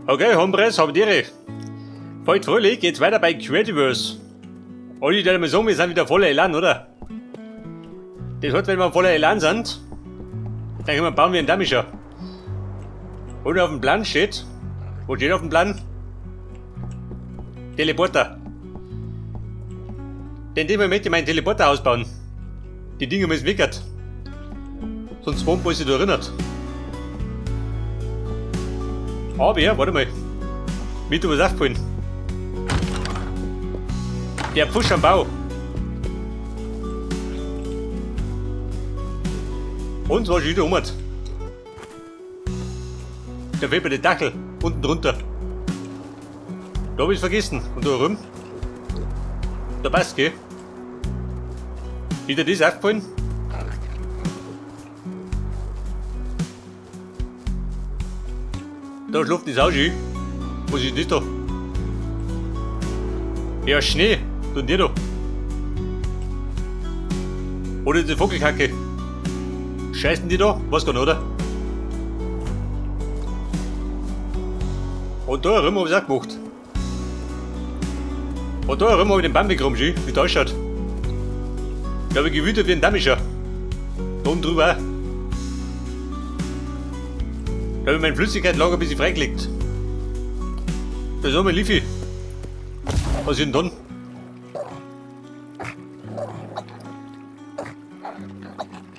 Okay, Hombres, habt ihr. Heute fröhlich geht's weiter bei Creativerse. Olli, der mal sagen, wir sind wieder voller Elan, oder? Das heißt, wenn wir voller Elan sind, dann können wir bauen wir einen Damischer. Und auf dem Plan steht, wo steht auf dem Plan? Teleporter. Denn dem möchte ich meinen Teleporter ausbauen. Die Dinger müssen wickert. Sonst womit man sich da erinnert. Aber ja, warte mal. Mir tut was aufgefallen. Der Pfusch am Bau. Und was ist wieder um? Da fehlt mir der Dackel unten drunter. Da hab ich's vergessen. Und da rum. Da passt, gell? Ist dir das aufgefallen? Da schläft die Sau schön. Was ist das da? Ja, Schnee. Und dir da. Oder die Vogelkacke. Scheißen die da? Was gar nicht, oder? Und da herum hab ich's auch gemacht. Und da herum hab ich den Bambi gekommen, wie der ausschaut. Da hab ich gewütet wie ein Damischer. Da oben drüber auch. Da hab ich mein Flüssigkeitslager ein bisschen freigelegt. Da ist auch mein Liefi. Was ist denn dann?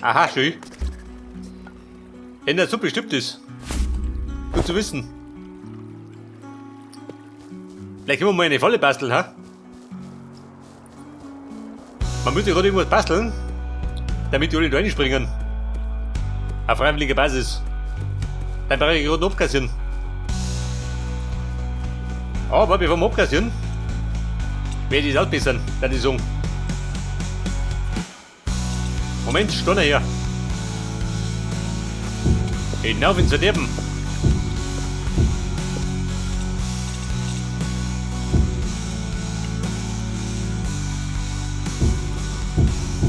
Aha, schön. Wenn der so bestimmt ist. Gut zu wissen. Vielleicht können wir mal eine Falle basteln, ha? Man müsste gerade irgendwas basteln, damit die alle da reinspringen. Auf freiwilliger Basis. Dann brauche ich gerade abkassieren. Aber bevor wir abkassieren, werde ich es ausbessern, würde ich sagen. Moment, Stonner her. Hinauf ins Verderben.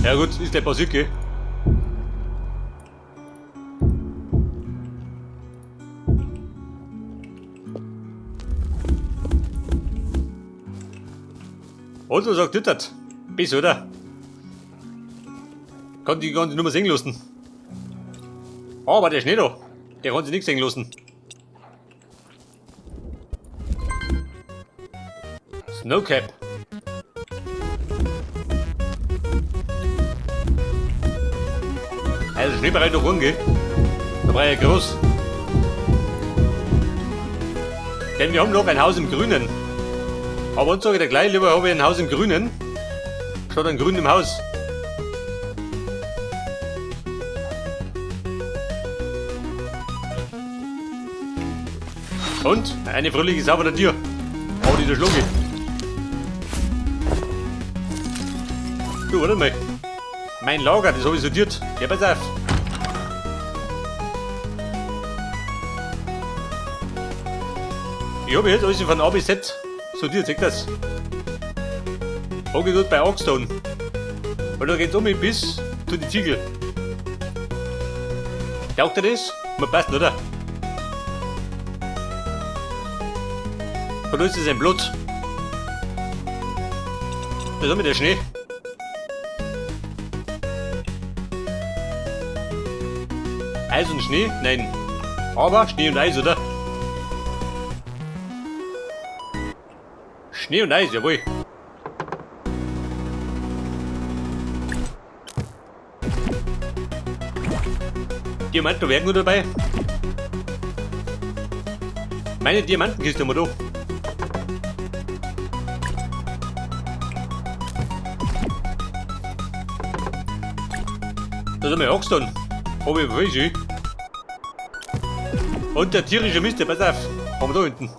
Ja gut, ist der passiert, gell? Und was sagt das? Bis, oder? Kann die ganze Nummer singen lassen. Aber der Schnee da, der kann sich nichts singen lassen. Snowcap. Also Schneebereit noch rum, gell? Da war ja groß. Denn wir haben noch ein Haus im Grünen. Aber uns sage ich dir gleich, lieber habe ich ein Haus im Grünen, statt ein Grün im Haus. Und eine fröhliche saubere Tür. Aber die da schlage. Du, warte mal. Mein Lager, das habe ich sortiert. Ja, pass auf. Ich habe jetzt alles von A bis Z sortiert, seht das? Angeht bei Oxstone. Und da geht's um bis zu die Ziegel. Taugt ihr das? Man passt, oder? Und da ist es ein Blut. Da haben wir der Schnee. Eis und Schnee? Nein. Aber Schnee und Eis, oder? Schnee und Eis, jawohl. Diamanten wären nur dabei. Meine Diamantenkiste haben wir da. Da sind wir Oxton. Aber ich weiß nicht. Und der tierische Mist, pass auf. Haben wir da hinten.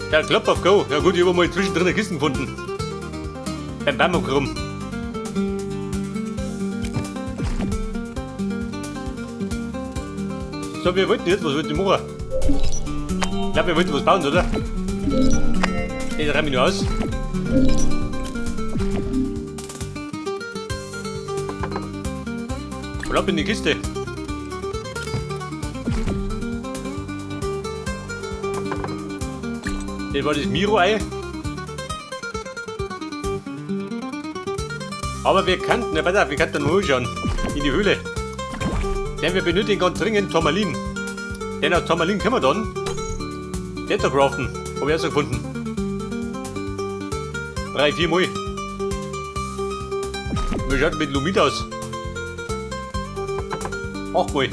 Ja, Klopf auf Go. Ja gut, ich habe mal zwischendrin eine Kiste gefunden. Beim Bambuk rum. So, wir wollten jetzt, was wollten wir machen? Ich glaube, wir wollten was bauen, oder? Den räume ich nur aus. Und ab in die Kiste. Das war das Miro-Ei. Aber wir kannten, ja, pass auf, wir kannten nur schon in die Höhle. Denn wir benötigen ganz dringend Turmalin. Denn aus Turmalin können wir dann Nether craften. Hab ich auch so gefunden. 3, 4 Mal. Wie schaut mit Lumit aus? 8 Mal.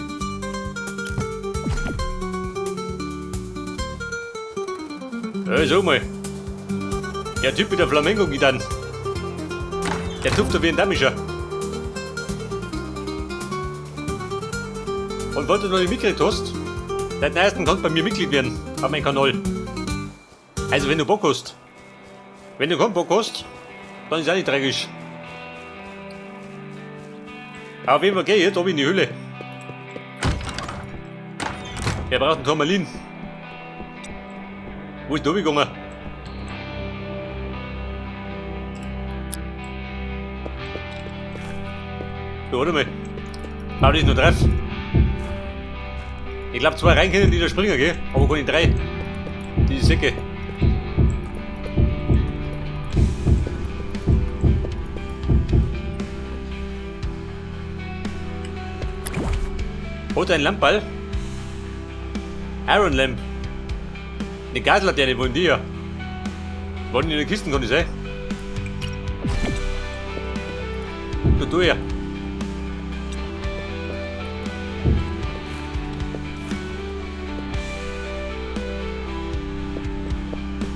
So mal. Der Typ mit der Flamenco-Gitarre. Der tupft wie ein Damischer. Und wenn du noch nicht mitgekriegt hast, seit neuestem kannst du bei mir Mitglied werden. Auf meinem Kanal. Also wenn du Bock hast. Wenn du keinen Bock hast, dann ist auch nicht tragisch. Aber wenn wir gehen, jetzt oben in die Höhle. Wir brauchen einen Turmalin. Wo ist der gegangen? So, warte mal. Aber das ist nur drauf. Ich glaube, 2 rein können die da springen, gell? Aber kann ich 3. Diese Säcke. Hat ein Lampball? Iron Lamp. Eine Gaslaterne, wo in die ja? Wann in den Kisten kann ich sein? So, du her.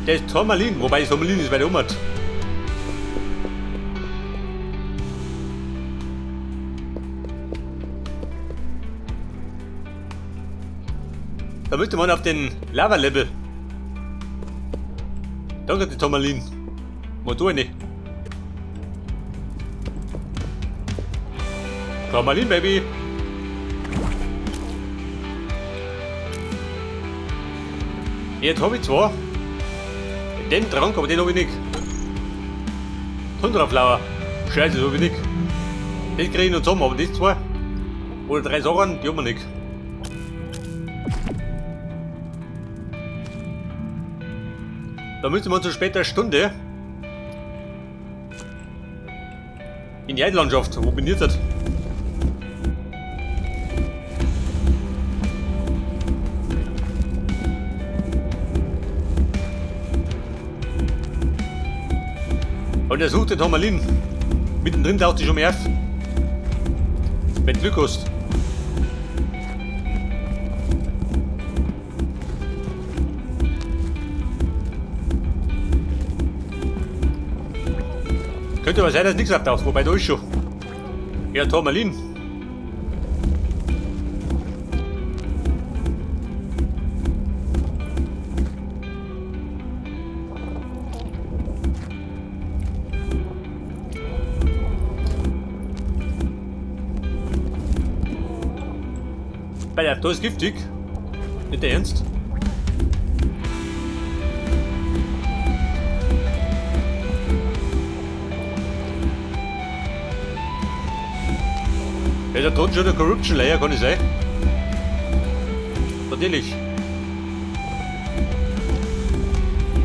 Der ist Turmalin, wobei das Turmalin ist weiter um hat. Da müsste man auf den Lava-Level. Danke, die Turmalin. Motor nicht. Turmalin, Baby. Jetzt habe ich zwar den Trank, aber den habe ich nicht. Tundraflower. Scheiße, das habe ich nicht. Das kriege ich noch zusammen, aber das 2 oder 3 Sachen, die haben wir nicht. Da müssen wir zu später Stunde in die Eidlandschaft. Wo bin ich jetzt? Und er sucht den Turmalin. Mittendrin taucht sie schon mehr auf. Wenn du Glück hast. Könnte aber sein, dass nichts auftaucht, wobei da ist schon. Ja, Turmalin. Weil der da ist giftig. Nicht der Ernst. Ja, da drin schon der Corruption Layer, kann ich sein. Natürlich.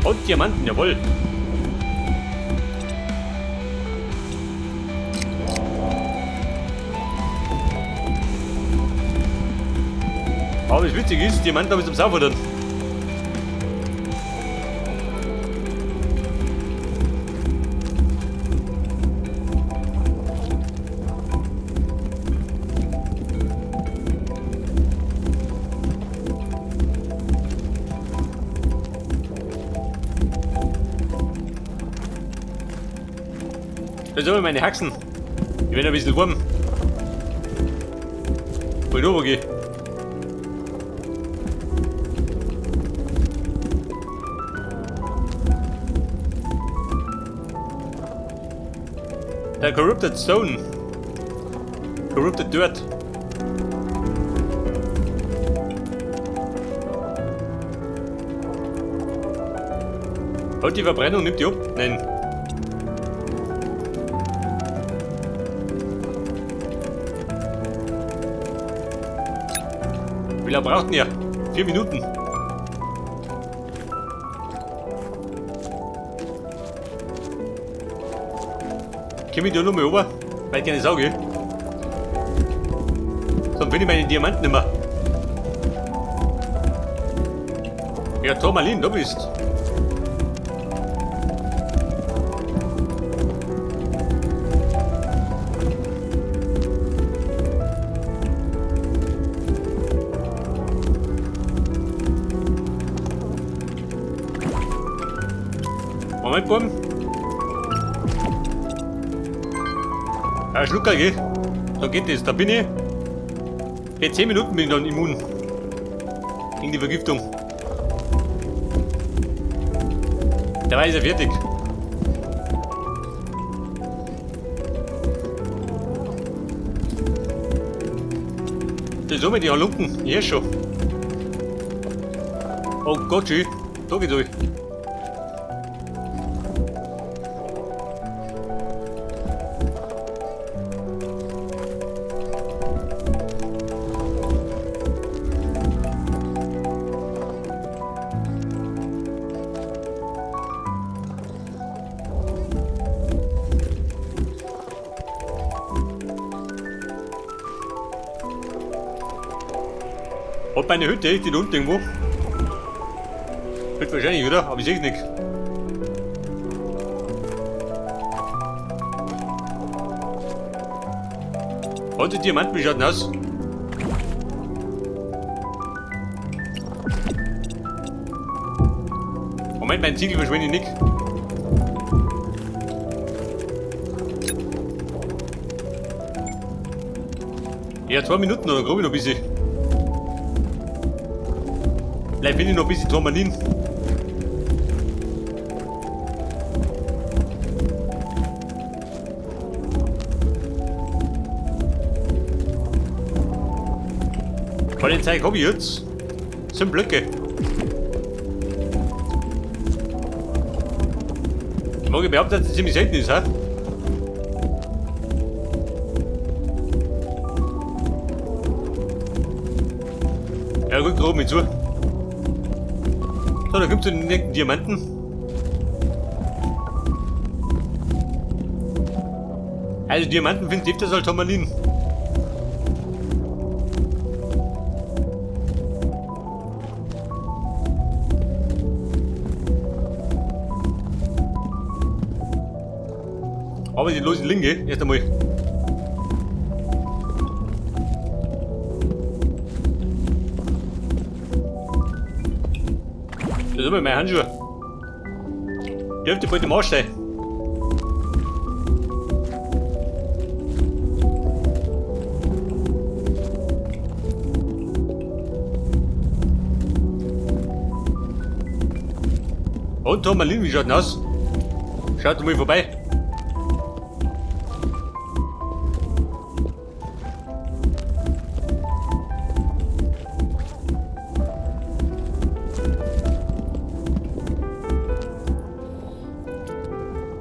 Und Diamanten, jawohl. Aber das Witzige ist, Diamanten habe ich zum Sauber dann. Jetzt habe ich meine Haxen. Die werden ein bisschen warm. Wo ich runtergehe. Der Corrupted Stone. Corrupted Dirt. Und die Verbrennung nimmt die ab? Nein. Wie lange braucht ihr? 4 Minuten. Komm ich da noch mal rüber? Weil ich keine Sauge. Sonst finde ich meine Diamanten nicht mehr. Ja, Turmalin, du bist. Moment, Buben. Schlucker, gell? So geht das. Da bin ich. Für 10 Minuten bin ich dann immun. Gegen die Vergiftung. Da war ich ja fertig. Das ist auch mit den Halunken. Hier schon. Oh Gott, schön. Da geht's euch. Hat meine Hütte, die da unten irgendwo. Wird wahrscheinlich, oder? Aber ich sehe es nicht. Hat die Diamanten, wie schaut denn aus? Moment, mein Ziegel verschwindet nicht. Ja, 2 Minuten oder grob ich noch ein bisschen. Vielleicht bin ich noch ein bisschen Turmalin. Polizei habe ich jetzt. Das sind Blöcke. Ich mag behaupten, dass das ziemlich selten ist, ha? Ja gut, grob mit zu. So, da kommt zu den nächsten Diamanten. Also Diamanten findet öfters als Turmalin. Aber die losen Linke erst einmal. Das sind meine Handschuhe. Dürfte bald im Arsch sein. Und Turmalin, wie schaut denn aus? Schaut mal vorbei.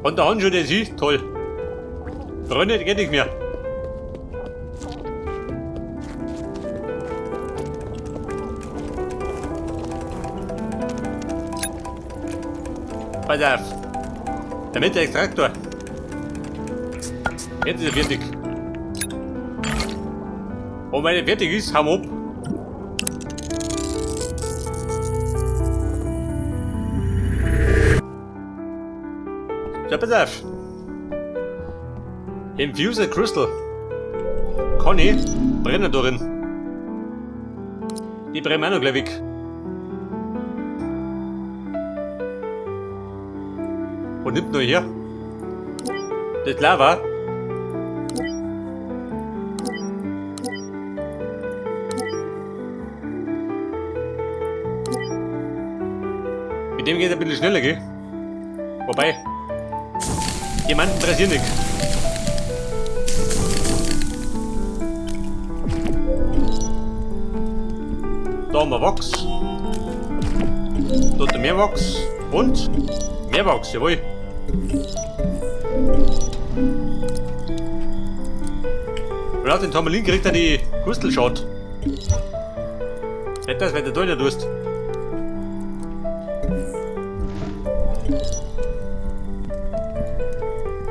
Und der Handschuh, der sieht toll. Freunde, geht nicht mehr. Pass auf. Der Metallextraktor. Jetzt ist er fertig. Und wenn er fertig ist, hauen wir ab. So, pass auf. Infused Crystal. Kann ich brennen darin. Die brennen auch noch gleich weg. Und nimmt nur hier. Das Lava. Mit dem geht es ein bisschen schneller, gell? Wobei. Jemanden interessiert nicht. Da haben wir Wachs. Da hat er mehr Wachs. Und mehr Wachs, jawohl. Und auf den Turmalin kriegt er die Crystal Shot. Nicht das, wenn du da nicht tust.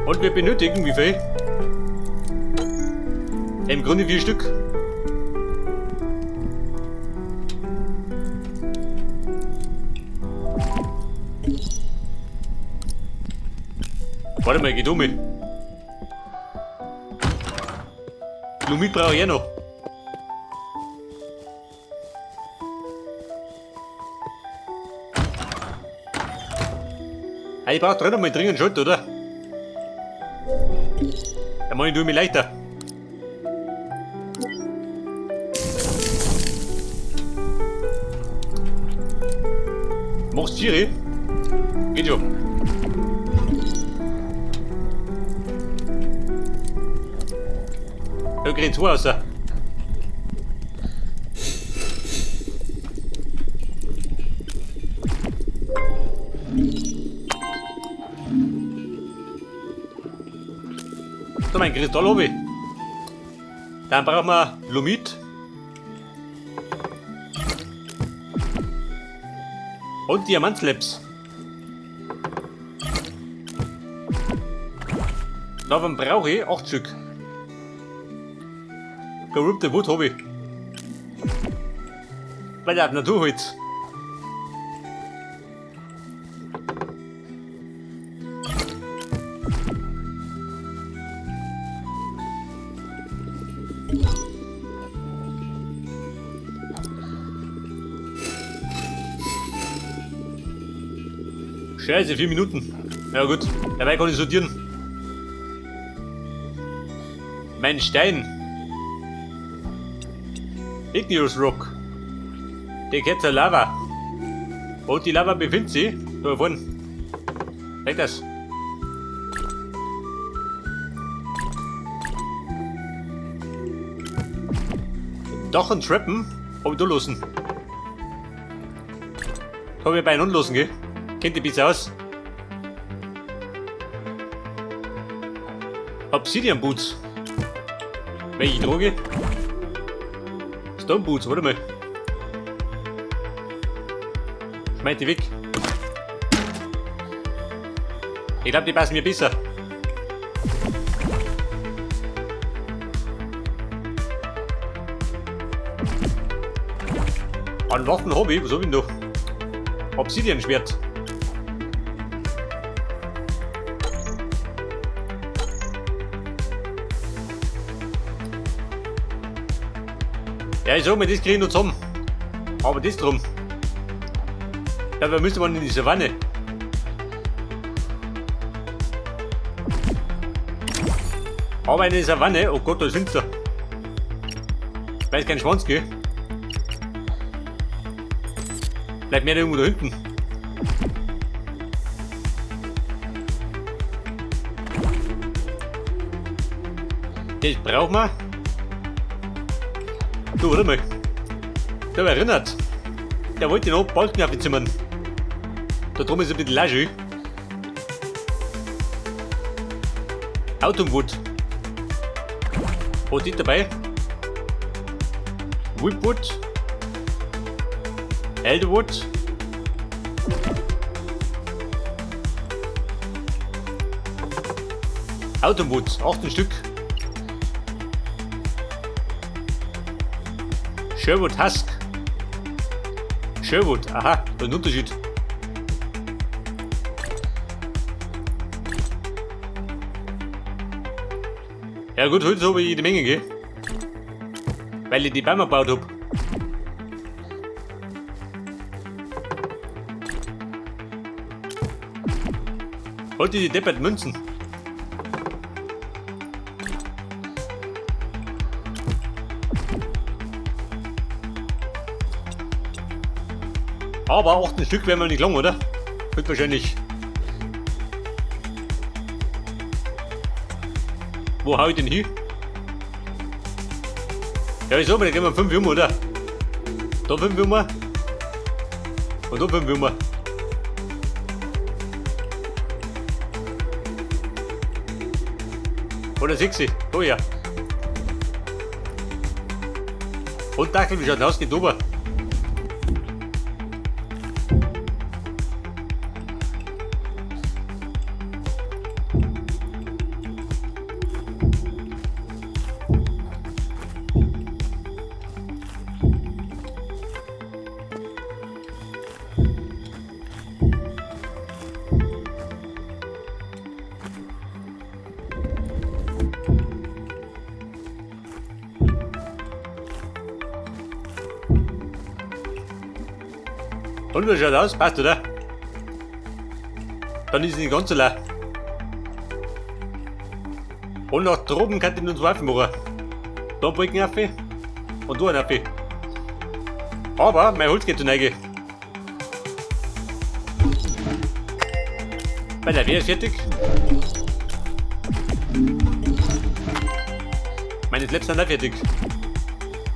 Und wir benötigen wie viel? Im Grunde 4 Stück. Warte mal, geht um mich. Lumit brauche ich ja noch. Ich brauche drin mal dringend Schott, oder? Dann mach ich mir leichter. Machst 4? Geht schon. Da kriegen 2 raus. So, mein Kristall habe ich. Dann brauchen wir Lumit. Und Diamantslaps. Davon brauche ich 8 Stück. Gerübte Wood habe ich. Weil er hat Naturholz. Scheiße, 4 Minuten. Ja gut, dabei kann ich sortieren. Mein Stein. Igneous Rock. Der gehört zur Lava. Und die Lava befindet sich da vorne. Seht das? Doch ein Trappen hab ich da lassen. Hab ich bei einem lassen, gell? Kennt ihr besser aus? Obsidian Boots. Welche Droge? Stone Boots, warte mal. Schmeiß die weg. Ich glaube, die passen mir besser. An Waffen habe ich, was habe ich noch? Obsidian Schwert. Ja, ich sag mal, das kriege ich noch zusammen. Aber das drum. Dabei müsste man in die Savanne. Aber in die Savanne, oh Gott, da ist Finster. Weiß kein Schwanz, gell? Bleibt mehr irgendwo da hinten. Das brauchen wir. Du, warte mal. Der war erinnert. Der wollte noch Balken aufzimmern. Da drum ist ein bisschen Lasche. Autumnwood. Was ist dabei? Whipwood. Elderwood. Autumnwood, 18 Stück. Sherwood Husk. Sherwood, aha, da ist ein Unterschied. Ja gut, heute habe ich jede Menge, gell? Weil ich die Bäume gebaut habe. Heute die depperten Münzen. Aber 8 Stück wären wir nicht lang, oder? Wird wahrscheinlich. Wo hau ich denn hin? Ja, ich sag mal, da gehen wir 5 um, oder? Da 5 um. Und da 5 um. Oder 6. Oh ja. Und Dackel, wie schaut das aus? Geht rüber. Und wie schaut aus? Passt, oder? Dann ist es nicht ganz so leer. Und nach droben kann ich nur zwei machen. Da einen Brücken auf und da einen auf. Aber mein Holz geht zu neige. Bei der Wehr ist fertig. Meine Slaps sind auch fertig.